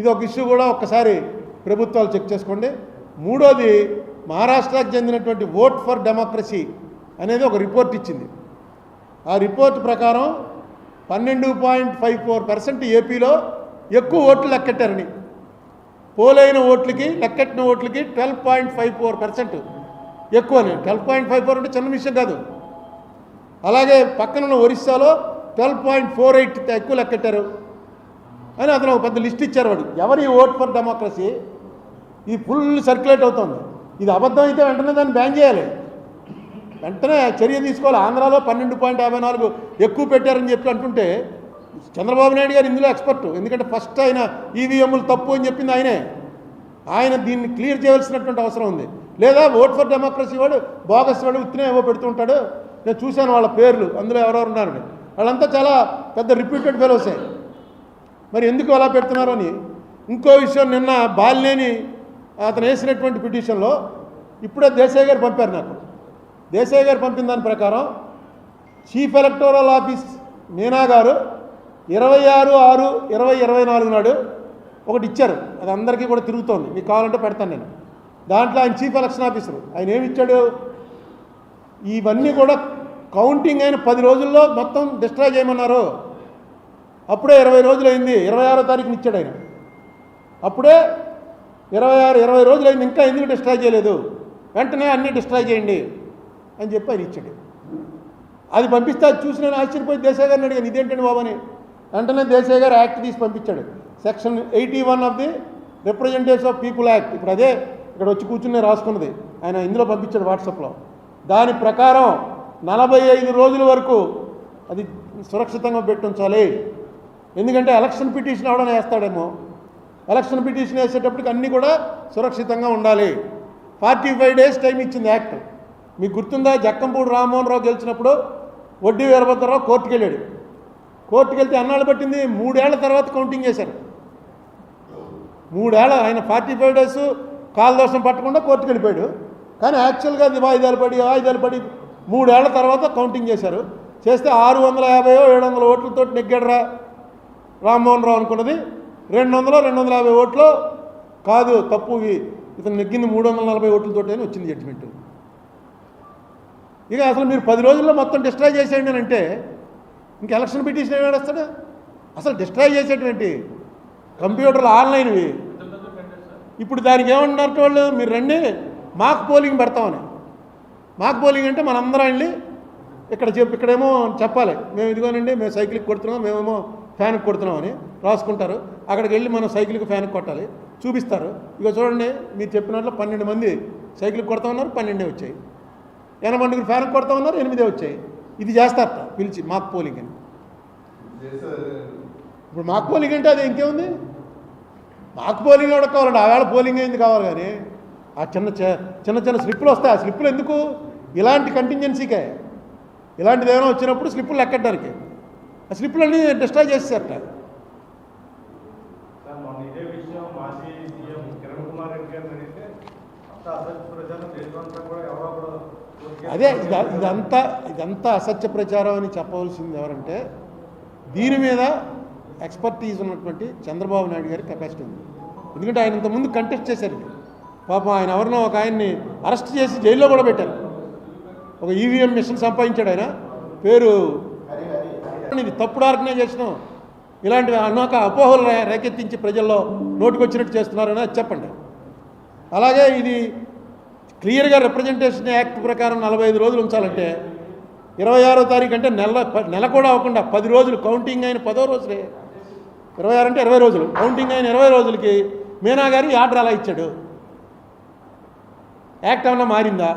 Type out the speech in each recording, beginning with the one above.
ఇది ఒక ఇష్యూ కూడా ఒక్కసారి ప్రభుత్వాలు చెక్ చేసుకోండి. మూడోది, మహారాష్ట్రకు చెందినటువంటి ఓట్ ఫర్ డెమోక్రసీ అనేది ఒక రిపోర్ట్ ఇచ్చింది. ఆ రిపోర్ట్ ప్రకారం 12.54% ఏపీలో ఎక్కువ ఓట్లు లెక్కెట్టారని, పోలైన ఓట్లకి లెక్కెట్టిన ఓట్లకి 12.54% ఎక్కువని. 12.54 అంటే చిన్న విషయం కాదు. అలాగే పక్కనున్న ఒరిస్సాలో 12.48 ఎక్కువ లెక్కెట్టారు అని అతను ఒక పెద్ద లిస్ట్ ఇచ్చారు. వాడు ఎవరి ఓట్ ఫర్ డెమోక్రసీ ఇది ఫుల్ సర్క్యులేట్ అవుతుంది. ఇది అబద్ధం అయితే వెంటనే దాన్ని బ్యాన్ చేయాలి, వెంటనే చర్య తీసుకోవాలి. ఆంధ్రాలో 12.54 ఎక్కువ పెట్టారని చెప్పి అంటుంటే చంద్రబాబు నాయుడు గారు ఇందులో ఎక్స్పర్టు. ఎందుకంటే ఫస్ట్ ఆయన ఈవీఎంలు తప్పు అని చెప్పింది ఆయనే. ఆయన దీన్ని క్లియర్ చేయాల్సినటువంటి అవసరం ఉంది. లేదా ఓట్ ఫర్ డెమోక్రసీ వాడు బోగస్ వాడు ఉత్తినే ఏవో పెడుతుంటాడు. నేను చూశాను వాళ్ళ పేర్లు, అందులో ఎవరెవరు ఉన్నారని. వాళ్ళంతా చాలా పెద్ద రిప్యూటెడ్ ఫెలోసే. మరి ఎందుకు అలా పెడుతున్నారు అని. ఇంకో విషయం, నిన్న బాలినేని అతను వేసినటువంటి పిటిషన్లో ఇప్పుడే దేశాయ్ గారు పంపారు నాకు. దేశాయ్ గారు పంపిన దాని ప్రకారం చీఫ్ ఎలక్టోరల్ ఆఫీస్ మీనా గారు 26/6/2024 నాడు ఒకటి ఇచ్చారు. అది అందరికీ కూడా తిరుగుతోంది, మీకు కావాలంటే పెడతాను నేను. దాంట్లో ఆయన చీఫ్ ఎలక్షన్ ఆఫీసరు ఆయన ఏమి ఇచ్చాడు, ఇవన్నీ కూడా కౌంటింగ్ అయిన 10 రోజుల్లో మొత్తం డిస్ట్రాయ్ చేయమన్నారు. అప్పుడే 20 రోజులు అయింది, 26వ తారీఖున ఇచ్చాడు ఆయన. అప్పుడే 20 రోజులు అయింది, ఇంకా ఎందుకు డిస్ట్రాయ్ చేయలేదు, వెంటనే అన్నీ డిస్ట్రాయ్ చేయండి అని చెప్పి ఆయన ఇచ్చాడు. అది పంపిస్తే అది చూసి నేను ఆశ్చర్యపోయి దేశాయ్ గారిని అడిగాను, ఇదేంటండి బాబు అని. వెంటనే దేశాయ్ గారు యాక్ట్ తీసి పంపించాడు. Section 81 of the representatives of people act. ఇప్పుడు అదే ఇక్కడ వచ్చి కూర్చుని రాసుకున్నది ఆయన ఇందులో పంపించాడు వాట్సాప్లో. దాని ప్రకారం 45 రోజుల వరకు అది సురక్షితంగా పెట్టుంచాలి. ఎందుకంటే ఎలక్షన్ పిటిషన్ ఎవడన్నా వేస్తాడేమో, ఎలక్షన్ పిటిషన్ వేసేటప్పటికి అన్నీ కూడా సురక్షితంగా ఉండాలి. 45 డేస్ టైం ఇచ్చింది యాక్ట్. మీకు గుర్తుందా, జక్కంపూడి రామ్మోహన్ రావు గెలిచినప్పుడు వడ్డీ వీరభద్రరావు కోర్టుకు వెళ్ళాడు. కోర్టుకు వెళ్తే అన్నాళ్ళు పట్టింది, 3 ఏళ్ల తర్వాత కౌంటింగ్ చేశారు. 3 ఏళ్ళ ఆయన 45 డేస్ కాలదోషం పట్టకుండా కోర్టుకు వెళ్ళిపోయాడు. కానీ యాక్చువల్గా అది వాయిదాలు పడి 3 ఏళ్ల తర్వాత కౌంటింగ్ చేశారు. చేస్తే 650-700 ఓట్లతో నెగ్గాడరా రామ్మోహన్ రావు అనుకున్నది 200-250 ఓట్లు కాదు, తప్పు, ఇతను నెగ్గింది 340 ఓట్లతో అని వచ్చింది జడ్జిమెంట్. ఇక అసలు మీరు 10 రోజుల్లో మొత్తం డిస్ట్రాయ్ చేసేయండి అని అంటే ఇంక ఎలక్షన్ పిటిషన్ ఏమి వేస్తాడు. అసలు డిస్ట్రాయ్ చేసేటువంటి కంప్యూటర్లు ఆన్లైన్వి. ఇప్పుడు దానికి ఏమంటున్నారు వాళ్ళు, మీరు రండి మాక్ పోలింగ్ పెడతామని. మాక్ పోలింగ్ అంటే మనందరం వెళ్ళి ఇక్కడేమో చెప్పాలి, మేము ఇదిగోనండి మేము సైకిల్కి కొడుతున్నాం, మేమేమో ఫ్యాన్కి కొడుతున్నాం అని రాసుకుంటారు. అక్కడికి వెళ్ళి మనం సైకిల్కి ఫ్యాన్కి కొట్టాలి, చూపిస్తారు. ఇక చూడండి మీరు చెప్పినట్లు 12 మంది సైకిల్కి కొడతా ఉన్నారు, 12 వచ్చాయి. 80 మందికి ఫ్యాన్కి కొడతా ఉన్నారు, 8 వచ్చాయి. ఇది చేస్తారట పిలిచి మాక్ పోలింగ్ అని. ఇప్పుడు మాక్ పోలింగ్ అంటే అది ఇంకేముంది, మాక్ పోలింగ్ కూడా కావాలండి. ఆవేళ పోలింగ్ అయింది కావాలి, కానీ ఆ చిన్న స్లిప్పులు వస్తాయి. ఆ స్లిప్పులు ఎందుకు, ఇలాంటి కంటింజెన్సీకే. ఇలాంటిది ఏమైనా వచ్చినప్పుడు స్లిప్పులు లెక్కడానికి ఆ స్లిప్పులన్నీ డిస్ట్రాయ్ చేసేసారట. అదే ఇదంతా అసత్య ప్రచారం అని చెప్పవలసింది ఎవరంటే, దీని మీద ఎక్స్పర్టీజ్ ఉన్నటువంటి చంద్రబాబు నాయుడు గారి కెపాసిటీ ఉంది. ఎందుకంటే ఆయన ఇంతకుముందు కంటెస్ట్ చేశారు. పాపం ఆయన ఎవరినో ఒక ఆయన్ని అరెస్ట్ చేసి జైల్లో కూడా పెట్టారు. ఒక ఈవీఎం మిషన్ సంపాదించాడు ఆయన, పేరు ఇది తప్పుడు ఆర్గనైజేషను. ఇలాంటివి అన్నాక అపోహలు రేకెత్తించి ప్రజల్లో నోటికొచ్చినట్టు చేస్తున్నారని అది చెప్పండి. అలాగే ఇది క్లియర్గా రిప్రజెంటేషన్ యాక్ట్ ప్రకారం 45 రోజులు ఉంచాలంటే 26వ తారీఖు అంటే నెల కూడా అవ్వకుండా 10 రోజులు కౌంటింగ్ అయిన 10వ రోజులే. 26 అంటే 20 రోజులు, కౌంటింగ్ అయిన 20 రోజులకి మీనా గారి ఆర్డర్ అలా ఇచ్చాడు. యాక్ట్ ఏమన్నా మారిందా,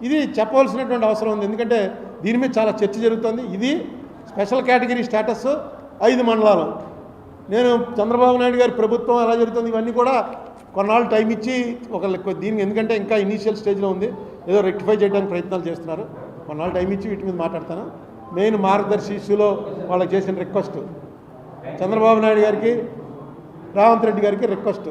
ఇది చెప్పవలసినటువంటి అవసరం ఉంది. ఎందుకంటే దీని మీద చాలా చర్చ జరుగుతుంది. ఇది స్పెషల్ కేటగిరీ స్టేటస్ 5 మండలాలు. నేను చంద్రబాబు నాయుడు గారి ప్రభుత్వం ఎలా జరుగుతుంది ఇవన్నీ కూడా కొన్నాళ్ళు టైం ఇచ్చి దీనికి, ఎందుకంటే ఇంకా ఇనీషియల్ స్టేజ్లో ఉంది, ఏదో రెక్టిఫై చేయడానికి ప్రయత్నాలు చేస్తున్నారు. కొన్నాళ్ళు టైం ఇచ్చి వీటి మీద మాట్లాడతాను. మెయిన్ మార్గదర్శి ఇష్యూలో వాళ్ళకి చేసిన రిక్వెస్ట్, చంద్రబాబు నాయుడు గారికి రేవంత్ రెడ్డి గారికి రిక్వెస్ట్,